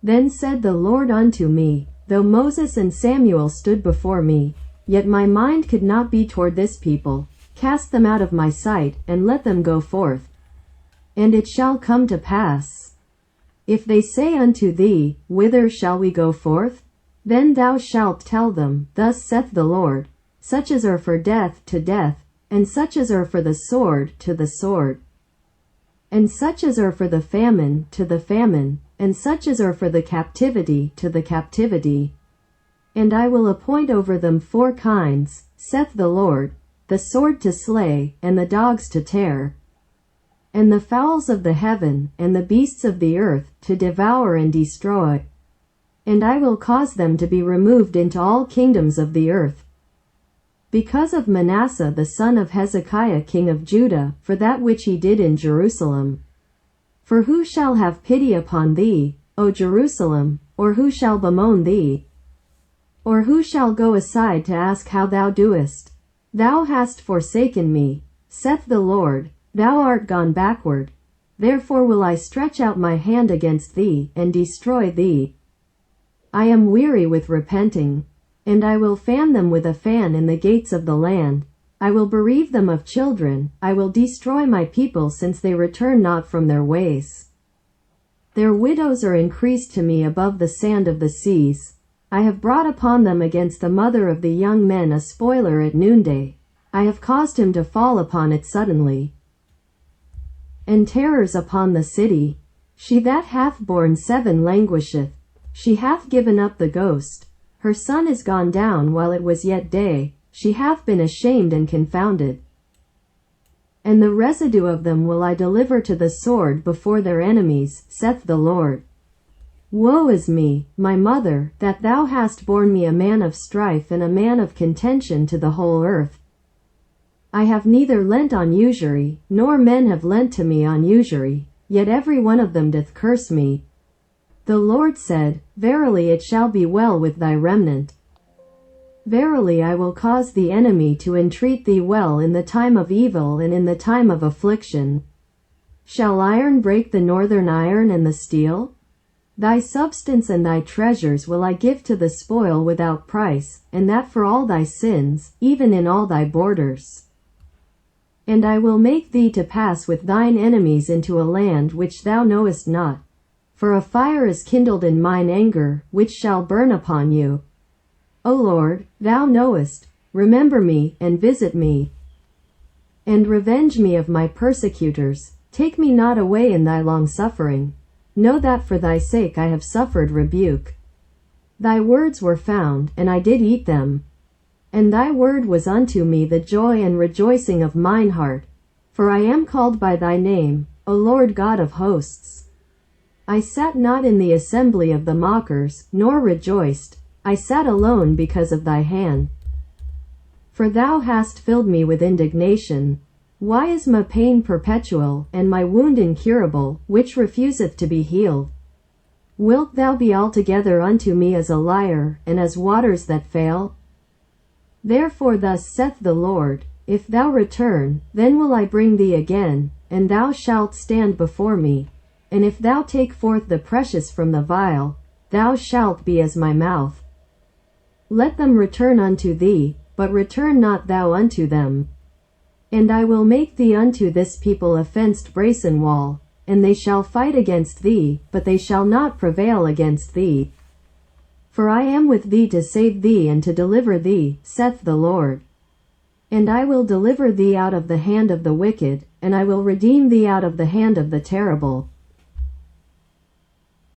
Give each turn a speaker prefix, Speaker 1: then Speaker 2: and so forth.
Speaker 1: Then said the Lord unto me, Though Moses and Samuel stood before me, yet my mind could not be toward this people. Cast them out of my sight, and let them go forth. And it shall come to pass, if they say unto thee, Whither shall we go forth? Then thou shalt tell them, Thus saith the Lord, Such as are for death, to death, and such as are for the sword, to the sword, and such as are for the famine, to the famine, and such as are for the captivity, to the captivity. And I will appoint over them 4 kinds, saith the Lord, the sword to slay, and the dogs to tear, and the fowls of the heaven, and the beasts of the earth, to devour and destroy. And I will cause them to be removed into all kingdoms of the earth, because of Manasseh the son of Hezekiah king of Judah, for that which he did in Jerusalem. For who shall have pity upon thee, O Jerusalem? Or who shall bemoan thee? Or who shall go aside to ask how thou doest? Thou hast forsaken me, saith the Lord, thou art gone backward. Therefore will I stretch out my hand against thee, and destroy thee. I am weary with repenting, and I will fan them with a fan in the gates of the land. I will bereave them of children, I will destroy my people since they return not from their ways. Their widows are increased to me above the sand of the seas. I have brought upon them against the mother of the young men a spoiler at noonday. I have caused him to fall upon it suddenly. And terrors upon the city. She that hath borne 7 languisheth. She hath given up the ghost. Her sun is gone down while it was yet day. She hath been ashamed and confounded. And the residue of them will I deliver to the sword before their enemies, saith the Lord. Woe is me, my mother, that thou hast borne me a man of strife and a man of contention to the whole earth. I have neither lent on usury, nor men have lent to me on usury, yet every one of them doth curse me. The Lord said, Verily it shall be well with thy remnant. Verily I will cause the enemy to entreat thee well in the time of evil and in the time of affliction. Shall iron break the northern iron and the steel? Thy substance and thy treasures will I give to the spoil without price, and that for all thy sins, even in all thy borders. And I will make thee to pass with thine enemies into a land which thou knowest not. For a fire is kindled in mine anger, which shall burn upon you. O Lord, thou knowest, remember me, and visit me, and revenge me of my persecutors. Take me not away in thy long suffering. Know that for thy sake I have suffered rebuke. Thy words were found, and I did eat them. And thy word was unto me the joy and rejoicing of mine heart. For I am called by thy name, O Lord God of hosts. I sat not in the assembly of the mockers, nor rejoiced. I sat alone because of thy hand. For thou hast filled me with indignation. Why is my pain perpetual, and my wound incurable, which refuseth to be healed? Wilt thou be altogether unto me as a liar, and as waters that fail? Therefore thus saith the Lord, If thou return, then will I bring thee again, and thou shalt stand before me. And if thou take forth the precious from the vile, thou shalt be as my mouth. Let them return unto thee, but return not thou unto them. And I will make thee unto this people a fenced brazen wall, and they shall fight against thee, but they shall not prevail against thee. For I am with thee to save thee and to deliver thee, saith the Lord. And I will deliver thee out of the hand of the wicked, and I will redeem thee out of the hand of the terrible.